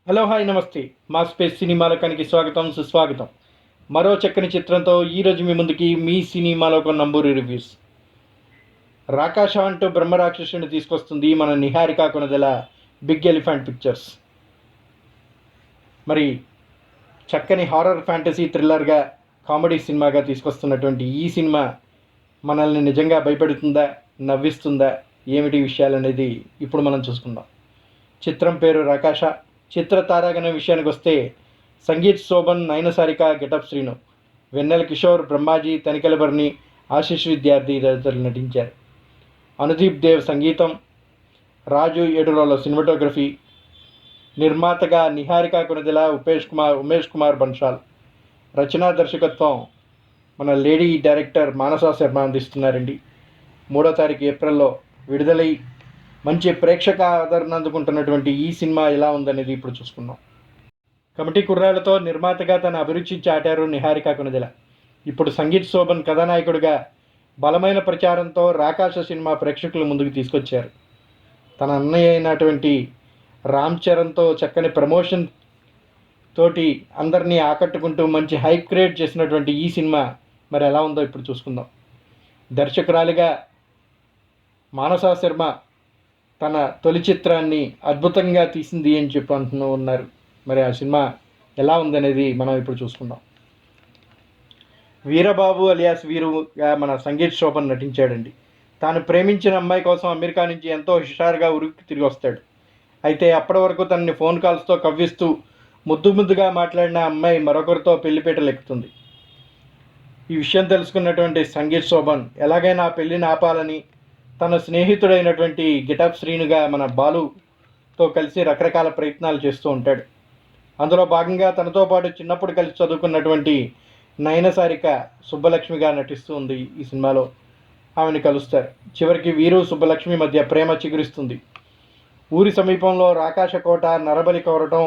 Hello hi నమస్తే. మా space cinema లోకానికి స్వాగతం సుస్వాగతం. మరో చక్కని చిత్రంతో ఈరోజు మీ ముందుకి మీ సినిమా లోకం నంబూరి రివ్యూస్. రాకాష అంటూ బ్రహ్మరాక్షసుని తీసుకొస్తుంది మన Niharika Konidela big elephant pictures. మరి చక్కని హారర్ ఫ్యాంటసీ థ్రిల్లర్గా కామెడీ సినిమాగా తీసుకొస్తున్నటువంటి ఈ సినిమా మనల్ని నిజంగా భయపెడుతుందా, నవ్విస్తుందా, ఏమిటి విషయాలు అనేది ఇప్పుడు మనం చూసుకుందాం. చిత్రం పేరు రాకాష. చిత్ర తారాగణ విషయానికి వస్తే సంగీత్ శోభన్, నయనసారిక, గెటప్ శ్రీను, వెన్నెల కిషోర్, బ్రహ్మాజీ, తనికెల భరణి, ఆశిష్ విద్యార్థి తదితరులు నటించారు. అనుదీప్ దేవ్ సంగీతం, రాజు ఏడురోల సినిమాటోగ్రఫీ, నిర్మాతగా నిహారిక కొనదెల, ఉమేష్ కుమార్ బన్షాల్, రచనా దర్శకత్వం మన లేడీ డైరెక్టర్ మానసా శర్మ అందిస్తున్నారండి. 3వ తారీఖు ఏప్రిల్లో విడుదలై మంచి ప్రేక్షక ఆదరణ అందుకుంటున్నటువంటి ఈ సినిమా ఎలా ఉందనేది ఇప్పుడు చూసుకుందాం. కమిటీ కుర్రాళ్లతో నిర్మాతగా తన అభిరుచి చాటారు నిహారిక కొనదెల. ఇప్పుడు సంగీత్ శోభన్ కథానాయకుడిగా బలమైన ప్రచారంతో రాకాష సినిమా ప్రేక్షకుల ముందుకు తీసుకొచ్చారు. తన అన్నయ్య అయినటువంటి రామ్ చరణ్తో చక్కని ప్రమోషన్ తోటి అందరినీ ఆకట్టుకుంటూ మంచి హైప్ క్రియేట్ చేసినటువంటి ఈ సినిమా మరి ఎలా ఉందో ఇప్పుడు చూసుకుందాం. దర్శకురాలిగా మానసా శర్మ తన తొలి చిత్రాన్ని అద్భుతంగా తీసింది అని చెప్పి అంటూ ఉన్నారు. మరి ఆ సినిమా ఎలా ఉందనేది మనం ఇప్పుడు చూసుకుందాం. వీరబాబు అలియాస్ వీరుగా మన సంగీత్ శోభన్ నటించాడండి. తాను ప్రేమించిన అమ్మాయి కోసం అమెరికా నుంచి ఎంతో హుషారుగా ఉరికి తిరిగి వస్తాడు. అయితే అప్పటి వరకు తనని ఫోన్ కాల్స్తో కవ్విస్తూ ముద్దుగా మాట్లాడిన అమ్మాయి మరొకరితో పెళ్లిపీటలు ఎక్కుతుంది. ఈ విషయం తెలుసుకున్నటువంటి సంగీత్ శోభన్ ఎలాగైనా ఆ పెళ్లిని ఆపాలని తన స్నేహితుడైనటువంటి గెటప్ శ్రీనుగా మన బాలుతో కలిసి రకరకాల ప్రయత్నాలు చేస్తూ ఉంటాడు. అందులో భాగంగా తనతో పాటు చిన్నప్పుడు కలిసి చదువుకున్నటువంటి నయనసారిక సుబ్బలక్ష్మిగా నటిస్తూ ఉంది ఈ సినిమాలో. ఆమెను కలుస్తారు. చివరికి వీరు సుబ్బలక్ష్మి మధ్య ప్రేమ చిగురిస్తుంది. ఊరి సమీపంలో రాకాష కోట, నరబలి కోరటం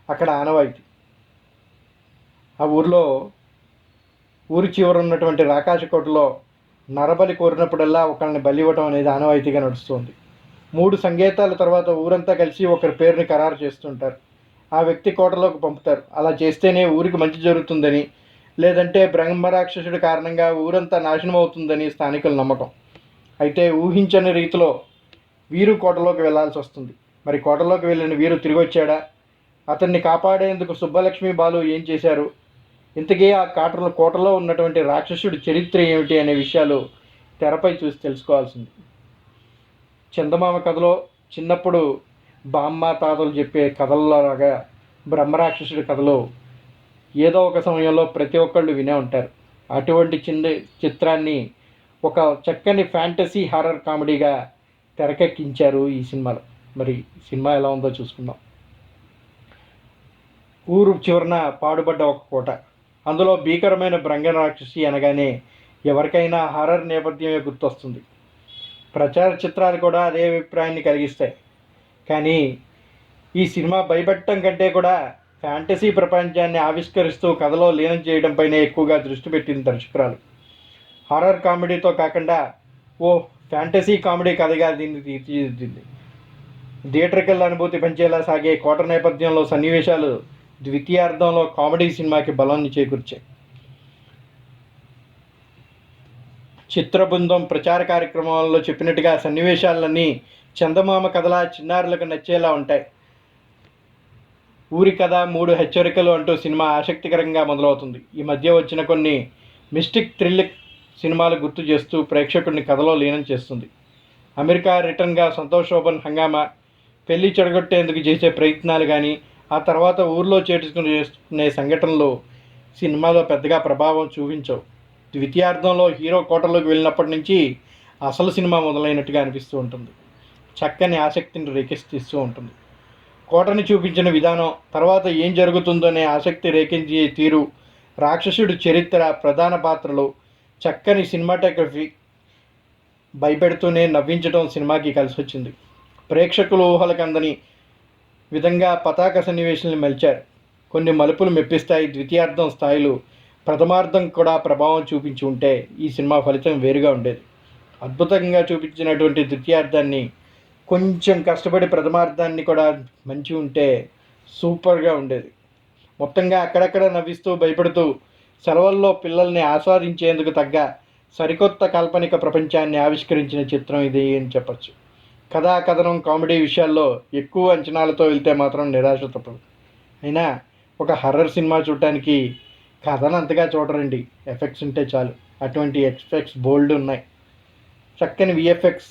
అక్కడ ఆనవాయితీ. ఆ ఊరి చివర ఉన్నటువంటి రాకాష కోటలో నరబలి కోరినప్పుడల్లా ఒకరిని బలి ఇవ్వటం అనేది ఆనవాయితీగా నడుస్తుంది. 3 సంకేతాల తర్వాత ఊరంతా కలిసి ఒకరి పేరుని ఖరారు చేస్తుంటారు. ఆ వ్యక్తి కోటలోకి పంపుతారు. అలా చేస్తేనే ఊరికి మంచి జరుగుతుందని, లేదంటే బ్రహ్మరాక్షసుడి కారణంగా ఊరంతా నాశనం అవుతుందని స్థానికుల నమ్మకం. అయితే ఊహించని రీతిలో వీరు కోటలోకి వెళ్లాల్సి వస్తుంది. మరి కోటలోకి వెళ్ళిన వీరు తిరిగి వచ్చాడా? అతన్ని కాపాడేందుకు సుబ్బలక్ష్మి, బాలు ఏం చేశారు? ఇంతకీ ఆ కోటలో ఉన్నటువంటి రాక్షసుడి చరిత్ర ఏమిటి అనే విషయాలు తెరపై చూసి తెలుసుకోవాల్సింది. చందమామ కథలో చిన్నప్పుడు బామ్మ తాతలు చెప్పే కథలలాగా బ్రహ్మరాక్షసుడి కథలో ఏదో ఒక సమయంలో ప్రతి ఒక్కళ్ళు వినే ఉంటారు. అటువంటి చిత్రాన్ని ఒక చక్కని ఫ్యాంటసీ హారర్ కామెడీగా తెరకెక్కించారు ఈ సినిమాలో. మరి సినిమా ఎలా ఉందో చూసుకుందాం. ఊరు చివరన పాడుబడ్డ ఒక కోట. అందులో భీకరమైన బ్రహ్మరాక్షసి అనగానే ఎవరికైనా హారర్ నేపథ్యమే గుర్తొస్తుంది. ప్రచార చిత్రాలు కూడా అదే అభిప్రాయాన్ని కలిగిస్తాయి. కానీ ఈ సినిమా భయపెట్టడం కంటే కూడా ఫ్యాంటసీ ప్రపంచాన్ని ఆవిష్కరిస్తూ కథలో లీనం చేయడంపైనే ఎక్కువగా దృష్టి పెట్టింది దర్శకురాలు. హారర్ కామెడీతో కాకుండా ఫ్యాంటసీ కామెడీ కథగా దీన్ని తీర్చిదిద్దింది. థియేటర్కల్ అనుభూతి పెంచేలా సాగే కోట నేపథ్యంలో సన్నివేశాలు ద్వితీయార్థంలో కామెడీ సినిమాకి బలాన్ని చేకూర్చాయి. చిత్ర బృందం ప్రచార కార్యక్రమాల్లో చెప్పినట్టుగా సన్నివేశాలన్నీ చందమామ కథలా చిన్నారులకు నచ్చేలా ఉంటాయి. ఊరి కథ, 3 హెచ్చరికలు అంటూ సినిమా ఆసక్తికరంగా మొదలవుతుంది. ఈ మధ్య వచ్చిన కొన్ని మిస్టిక్ థ్రిల్ సినిమాలు గుర్తు చేస్తూ ప్రేక్షకుడిని కథలో లీనం చేస్తుంది. అమెరికా రిటర్న్గా సంతోష్ శోభన్ హంగామా, పెళ్లి చెడగొట్టేందుకు చేసే ప్రయత్నాలు కానీ, ఆ తర్వాత ఊర్లో చేసుకునే సంఘటనలు సినిమాలో పెద్దగా ప్రభావం చూపించవు. ద్వితీయార్థంలో హీరో కోటలోకి వెళ్ళినప్పటి నుంచి అసలు సినిమా మొదలైనట్టుగా అనిపిస్తూ ఉంటుంది. చక్కని ఆసక్తిని రేకెత్తిస్తూ ఉంటుంది. కోటని చూపించిన విధానం, తర్వాత ఏం జరుగుతుందనే ఆసక్తి రేకెత్తించే తీరు, రాక్షసుడి చరిత్ర, ప్రధాన పాత్రలు, చక్కని సినిమాటోగ్రఫీ భయపెడుతూనే నవ్వించడం సినిమాకి కలిసి వచ్చింది. ప్రేక్షకులు ఊహలకు అందని విధంగా పతాక సన్నివేశాలను మలిచారు. కొన్ని మలుపులు మెప్పిస్తాయి. ద్వితీయార్థం స్థాయిలు ప్రథమార్థం కూడా ప్రభావం చూపించి ఉంటే ఈ సినిమా ఫలితం వేరుగా ఉండేది. అద్భుతంగా చూపించినటువంటి ద్వితీయార్థాన్ని కొంచెం కష్టపడి ప్రథమార్థాన్ని కూడా మంచి ఉంటే సూపర్గా ఉండేది. మొత్తంగా అక్కడక్కడ నవ్విస్తూ భయపడుతూ సెలవుల్లో పిల్లల్ని ఆస్వాదించేందుకు తగ్గ సరికొత్త కాల్పనిక ప్రపంచాన్ని ఆవిష్కరించిన చిత్రం ఇది అని చెప్పచ్చు. కథా కథనం కామెడీ విషయాల్లో ఎక్కువ అంచనాలతో వెళ్తే మాత్రం నిరాశ తప్పదు. అయినా ఒక హర్రర్ సినిమా చూడటానికి కథను అంతగా చూడరండి, ఎఫెక్ట్స్ ఉంటే చాలు. అటువంటి ఎఫెక్ట్స్ బోల్డ్ ఉన్నాయి. చక్కని విఎఫ్ఎక్స్,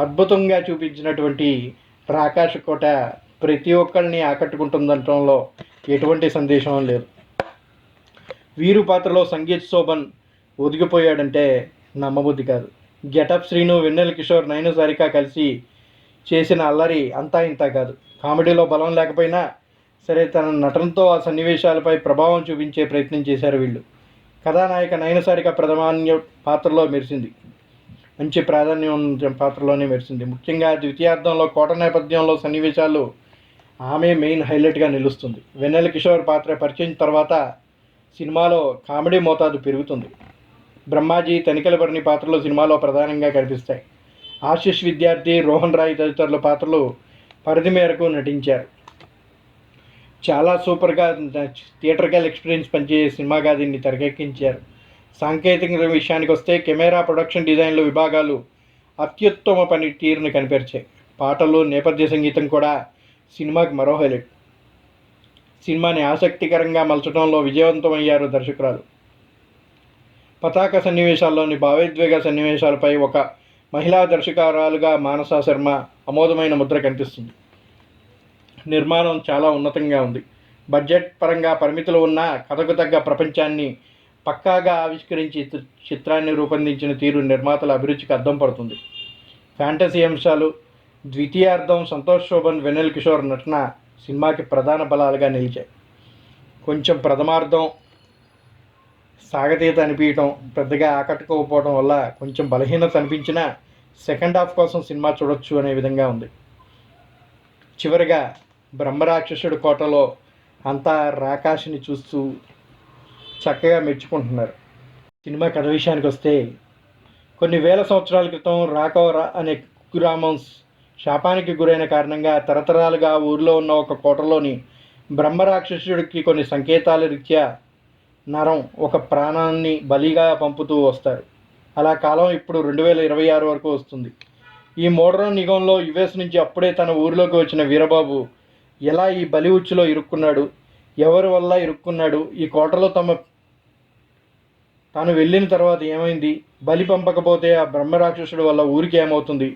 అద్భుతంగా చూపించినటువంటి రాకాష్ కోట ప్రతి ఒక్కరిని ఆకట్టుకుంటుందనటంలో ఎటువంటి సందేశం లేదు. వీరు పాత్రలో సంగీత్ శోభన్ ఒదిగిపోయాడంటే నమ్మబుద్ధి కాదు. గెటప్ శ్రీను, వెన్నెల కిషోర్, నయన సారిక కలిసి చేసిన అల్లరి అంతా ఇంత కాదు. కామెడీలో బలం లేకపోయినా సరే తన నటనతో ఆ సన్నివేశాలపై ప్రభావం చూపించే ప్రయత్నం చేశారు వీళ్ళు. కథానాయిక నయన సారిక ప్రధాన పాత్రలో మెరిసింది. మంచి ప్రాధాన్యం పాత్రలోనే మెరిసింది. ముఖ్యంగా ద్వితీయార్థంలో కోట నేపథ్యంలో సన్నివేశాలు ఆమె మెయిన్ హైలైట్గా నిలుస్తుంది. వెన్నెల కిషోర్ పాత్ర పరిచయం తర్వాత సినిమాలో కామెడీ మోతాదు పెరుగుతుంది. బ్రహ్మాజీ, తనికెలబర్ని పాత్రలు సినిమాలో ప్రధానంగా కనిపిస్తాయి. ఆశిష్ విద్యార్థి, రోహన్ రాయ్ తదితరుల పాత్రలు పరిధి మేరకు నటించారు. చాలా సూపర్గా థియేటర్కల్ ఎక్స్పీరియన్స్ పనిచేసే సినిమాగా దీన్ని తెరకెక్కించారు. సాంకేతిక విషయానికి వస్తే కెమెరా, ప్రొడక్షన్ డిజైన్లు విభాగాలు అత్యుత్తమ పనితీరును కనిపించాయి. పాటలు, నేపథ్య సంగీతం కూడా సినిమాకి మరో హైలైట్. సినిమాని ఆసక్తికరంగా మలచడంలో విజయవంతమయ్యారు దర్శకురాలు. పతాక సన్నివేశాల్లోని భావోద్వేగ సన్నివేశాలపై ఒక మహిళా దర్శకురాలుగా మానస శర్మ అమోఘమైన ముద్ర కనిపిస్తుంది. నిర్మాణం చాలా ఉన్నతంగా ఉంది. బడ్జెట్ పరంగా పరిమితులు ఉన్న కథకు తగ్గ ప్రపంచాన్ని పక్కాగా ఆవిష్కరించి చిత్రాన్ని రూపొందించిన తీరు నిర్మాతల అభిరుచికి అద్దం పడుతుంది. ఫ్యాంటసీ అంశాలు, ద్వితీయార్థం, సంతోష్ శోభన్, వెన్నెల కిషోర్ నటన సినిమాకి ప్రధాన బలాలుగా నిలిచాయి. కొంచెం ప్రథమార్థం సాగతీత అనిపించడం, పెద్దగా ఆకట్టుకోకపోవడం వల్ల కొంచెం బలహీనత అనిపించినా సెకండ్ హాఫ్ కోసం సినిమా చూడొచ్చు అనే విధంగా ఉంది. చివరిగా బ్రహ్మరాక్షసుడు కోటలో అంతా రాకాష్ని చూస్తూ చక్కగా మెచ్చుకుంటున్నారు. సినిమా కథ విషయానికి వస్తే కొన్ని వేల సంవత్సరాల క్రితం రాకవరా అనే కుగ్రామం శాపానికి గురైన కారణంగా తరతరాలుగా ఊరిలో ఉన్న ఒక కోటలోని బ్రహ్మరాక్షసుడికి కొన్ని సంకేతాల రీత్యా నరం ఒక ప్రాణాన్ని బలిగా పంపుతూ వస్తారు. అలా కాలం ఇప్పుడు 2026 వరకు వస్తుంది. ఈ మోడర్న్ యుగంలో యుఎస్ నుంచి అప్పుడే తన ఊరిలోకి వచ్చిన వీరబాబు ఎలా ఈ బలి ఉచ్చులో ఇరుక్కున్నాడు, ఎవరి వల్ల ఇరుక్కున్నాడు, ఈ కోటలో తాను వెళ్ళిన తర్వాత ఏమైంది, బలి పంపకపోతే ఆ బ్రహ్మరాక్షసుడు వల్ల ఊరికి ఏమవుతుంది,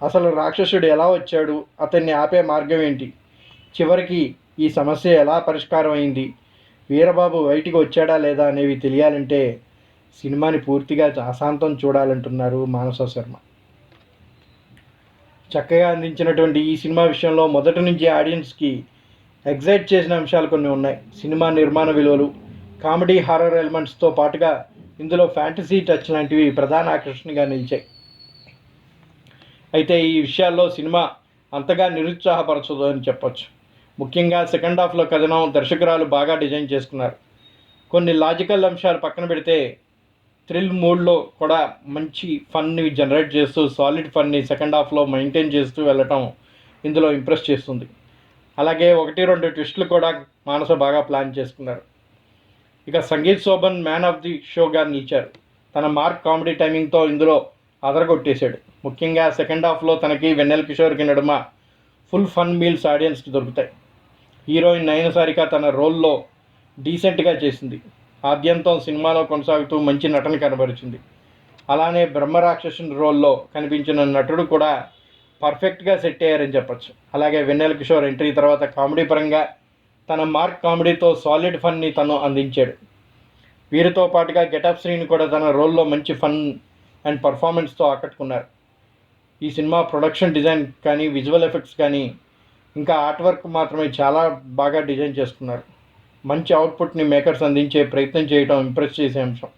అసలు రాక్షసుడు ఎలా వచ్చాడు, అతన్ని ఆపే మార్గం ఏంటి, చివరికి ఈ సమస్య ఎలా పరిష్కారం అయింది, వీరబాబు బయటికి వచ్చాడా లేదా అనేవి తెలియాలంటే సినిమాని పూర్తిగా అశాంతం చూడాలంటున్నారు మానస శర్మ. చక్కగా అందించినటువంటి ఈ సినిమా విషయంలో మొదటి నుంచి ఆడియన్స్కి ఎగ్జైట్ చేసిన అంశాలు కొన్ని ఉన్నాయి. సినిమా నిర్మాణ విలువలు, కామెడీ, హారర్ ఎలిమెంట్స్తో పాటుగా ఇందులో ఫ్యాంటసీ టచ్ లాంటివి ప్రధాన ఆకర్షణగా నిలిచాయి. అయితే ఈ విషయాల్లో సినిమా అంతగా నిరుత్సాహపరచదు అని చెప్పొచ్చు. ముఖ్యంగా సెకండ్ హాఫ్లో కథనం దర్శకురాలు బాగా డిజైన్ చేసుకున్నారు. కొన్ని లాజికల్ అంశాలు పక్కన పెడితే థ్రిల్ మూడ్లో కూడా మంచి ఫన్ని జనరేట్ చేస్తూ సాలిడ్ ఫన్ని సెకండ్ హాఫ్లో మెయింటైన్ చేస్తూ వెళ్ళటం ఇందులో ఇంప్రెస్ చేస్తుంది. అలాగే 1-2 ట్విస్టులు కూడా మానస బాగా ప్లాన్ చేసుకున్నారు. ఇక Sangeet Sobhan man of the షోగా నిలిచారు. తన మార్క్ కామెడీ టైమింగ్తో ఇందులో అదరగొట్టేశాడు. ముఖ్యంగా సెకండ్ హాఫ్లో తనకి వెన్నెల కిషోర్కి నడుమ ఫుల్ ఫన్ మీల్స్ ఆడియన్స్కి దొరుకుతాయి. హీరోయిన్ నయన సారిక తన రోల్లో డీసెంట్గా చేసింది. ఆద్యంతం సినిమాలో కొనసాగుతూ మంచి నటన కనబరిచింది. అలానే బ్రహ్మరాక్షసుని రోల్లో కనిపించిన నటుడు కూడా పర్ఫెక్ట్గా సెట్ అయ్యారని చెప్పచ్చు. అలాగే వెన్నెల కిషోర్ ఎంట్రీ తర్వాత కామెడీ పరంగా తన మార్క్ కామెడీతో సాలిడ్ ఫన్ని తను అందించాడు. వీరితో పాటుగా గెటప్ శ్రీని కూడా తన రోల్లో మంచి ఫన్ అండ్ పర్ఫార్మెన్స్తో ఆకట్టుకున్నారు. ఈ సినిమా ప్రొడక్షన్ డిజైన్ కానీ, విజువల్ ఎఫెక్ట్స్ కానీ, ఇంకా ఆర్ట్ వర్క్ మాత్రమే చాలా బాగా డిజైన్ చేసుకున్నారు. మంచి అవుట్పుట్ని మేకర్స్ అందించే ప్రయత్నం చేయడం ఇంప్రెస్ చేసే అంశం.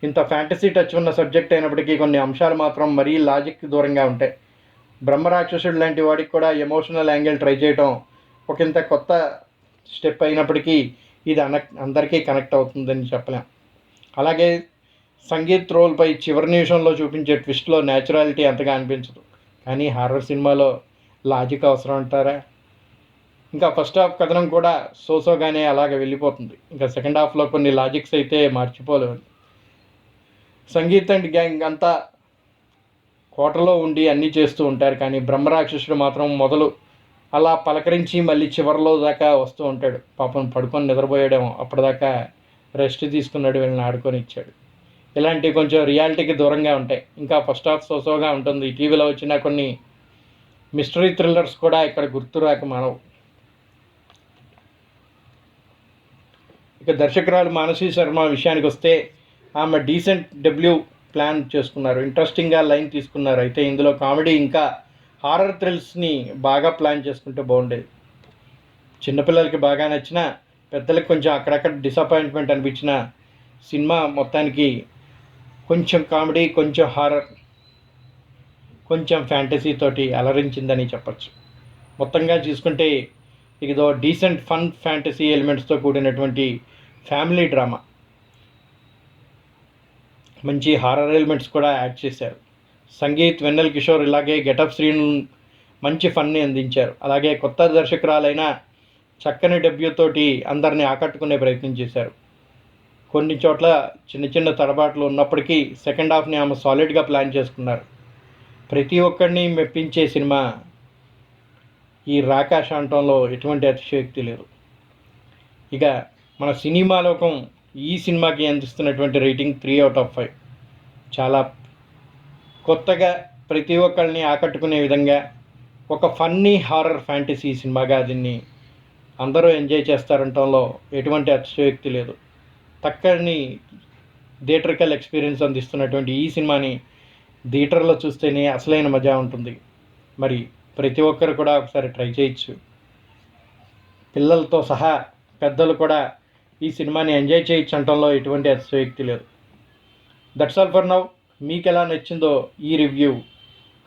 ఇంత ఫ్యాంటసీ టచ్ ఉన్న సబ్జెక్ట్ అయినప్పటికీ కొన్ని అంశాలు మాత్రం మరీ లాజిక్ దూరంగా ఉంటాయి. బ్రహ్మరాక్షసుడు లాంటి వాడికి కూడా ఎమోషనల్ యాంగిల్ ట్రై చేయడం ఒకంత కొత్త స్టెప్ అయినప్పటికీ ఇది అందరికీ కనెక్ట్ అవుతుందని చెప్పలేం. అలాగే సంగీత్ రోల్పై చివరి నిమిషంలో చూపించే ట్విస్ట్లో న్యాచురాలిటీ అంతగా అనిపించదు. కానీ హారర్ సినిమాలో లాజిక్ అవసరం అంటారా? ఇంకా ఫస్ట్ హాఫ్ కథనం కూడా సోసోగానే అలాగే వెళ్ళిపోతుంది. ఇంకా సెకండ్ హాఫ్లో కొన్ని లాజిక్స్ అయితే మర్చిపోలేవు. సంగీత్ అండ్ గ్యాంగ్ అంతా కోటలో ఉండి అన్నీ చేస్తూ ఉంటారు, కానీ బ్రహ్మరాక్షసుడు మాత్రం మొదలు అలా పలకరించి మళ్ళీ చివరిలో దాకా వస్తూ ఉంటాడు. పాపం పడుకొని నిద్రపోయాడేమో, అప్పటిదాకా రెస్ట్ తీసుకున్నాడు, వీళ్ళని ఆడుకొని ఇచ్చాడు. ఇలాంటివి కొంచెం రియాలిటీకి దూరంగా ఉంటాయి. ఇంకా ఫస్ట్ హాఫ్ సోసోగా ఉంటుంది. టీవీలో వచ్చిన కొన్ని మిస్టరీ థ్రిల్లర్స్ కూడా ఇక్కడ గుర్తురాక మానవు. ఇక దర్శకురాలు మానసీ శర్మ విషయానికి వస్తే, ఆమె డీసెంట్ డెబ్యూ ప్లాన్ చేసుకున్నారు, ఇంట్రెస్టింగ్గా లైన్ తీసుకున్నారు. అయితే ఇందులో కామెడీ ఇంకా హారర్ థ్రిల్స్ని బాగా ప్లాన్ చేసుకుంటే బాగుండేది. చిన్నపిల్లలకి బాగా నచ్చిన, పెద్దలకు కొంచెం అక్కడక్కడ డిసప్పాయింట్మెంట్ అనిపించిన సినిమా మొత్తానికి కొంచెం కామెడీ, కొంచెం హారర్, కొంచెం ఫ్యాంటసీ తోటి అలరించిందని చెప్పచ్చు. మొత్తంగా చూసుకుంటే ఇదో డీసెంట్ ఫన్ ఫ్యాంటసీ ఎలిమెంట్స్తో కూడినటువంటి ఫ్యామిలీ డ్రామా. మంచి హారర్ ఎలిమెంట్స్ కూడా యాడ్ చేశారు. సంగీత్, వెన్నెల కిషోర్, ఇలాగే గెటప్ శ్రీను మంచి ఫన్ని అందించారు. అలాగే కొత్త దర్శకురాలైన చక్కని డెబ్యూతోటి అందరినీ ఆకట్టుకునే ప్రయత్నం చేశారు. కొన్ని చోట్ల చిన్న చిన్న తడబాట్లు ఉన్నప్పటికీ సెకండ్ హాఫ్ని ఆమె సాలిడ్గా ప్లాన్ చేసుకున్నారు. ప్రతి ఒక్కరిని మెప్పించే సినిమా ఈ రాకాష్ అంటంలో ఎటువంటి అతిశయోక్తి లేదు. ఇక మన సినిమా లోకం ఈ సినిమాకి అందిస్తున్నటువంటి రేటింగ్ 3/5. చాలా కొత్తగా ప్రతి ఒక్కరిని ఆకట్టుకునే విధంగా ఒక ఫన్నీ హారర్ ఫ్యాంటసీ సినిమాగా దీన్ని అందరూ ఎంజాయ్ చేస్తారంటంలో ఎటువంటి అతిశయోక్తి లేదు. చక్కని థియేటర్కల్ ఎక్స్పీరియన్స్ అందిస్తున్నటువంటి ఈ సినిమాని థియేటర్లో చూస్తేనే అసలైన మజా ఉంటుంది. మరి ప్రతి ఒక్కరు కూడా ఒకసారి ట్రై చేయొచ్చు. పిల్లలతో సహా పెద్దలు కూడా ఈ సినిమాని ఎంజాయ్ చేయొచ్చు అనటంలో ఎటువంటి అతిశయోక్తి లేదు. That's all for now. మీకు ఎలా నచ్చిందో ఈ రివ్యూ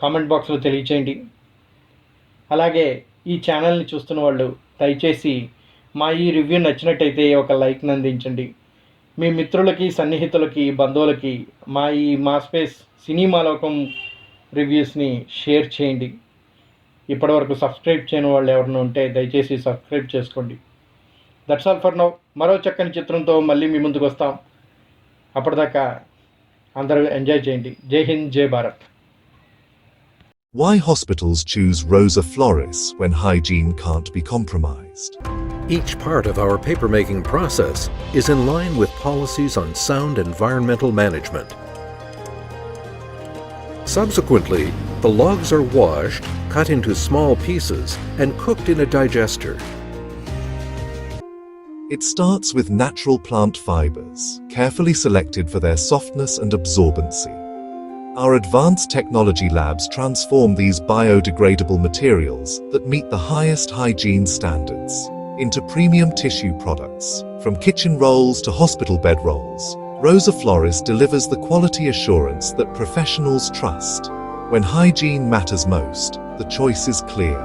కామెంట్ బాక్స్లో తెలియచేయండి. అలాగే ఈ ఛానల్ని చూస్తున్న వాళ్ళు దయచేసి మా ఈ రివ్యూ నచ్చినట్టయితే ఒక లైక్ని అందించండి. మీ మిత్రులకి, సన్నిహితులకి, బంధువులకి మా స్పేస్ సినిమా లోకం రివ్యూస్ని షేర్ చేయండి. ఇప్పటివరకు సబ్స్క్రైబ్ చేయని వాళ్ళు ఎవరైనా ఉంటే దయచేసి సబ్స్క్రైబ్ చేసుకోండి. That's all for now. మరో చక్కని చిత్రంతో మళ్ళీ మీ ముందుకు వస్తాం. అప్పటిదాకా అందరూ ఎంజాయ్ చేయండి. జై హింద్, జై Bharat. Why hospitals choose Rosa Floris when hygiene can't be compromised. Each part of our papermaking process is in line with policies on sound environmental management. Subsequently, the logs are washed, cut into small pieces, and cooked in a digester. It starts with natural plant fibers, carefully selected for their softness and absorbency. Our advanced technology labs transform these biodegradable materials that meet the highest hygiene standards into premium tissue products. From kitchen rolls to hospital bed rolls, Rosa Floris delivers the quality assurance that professionals trust. When hygiene matters most, the choice is clear.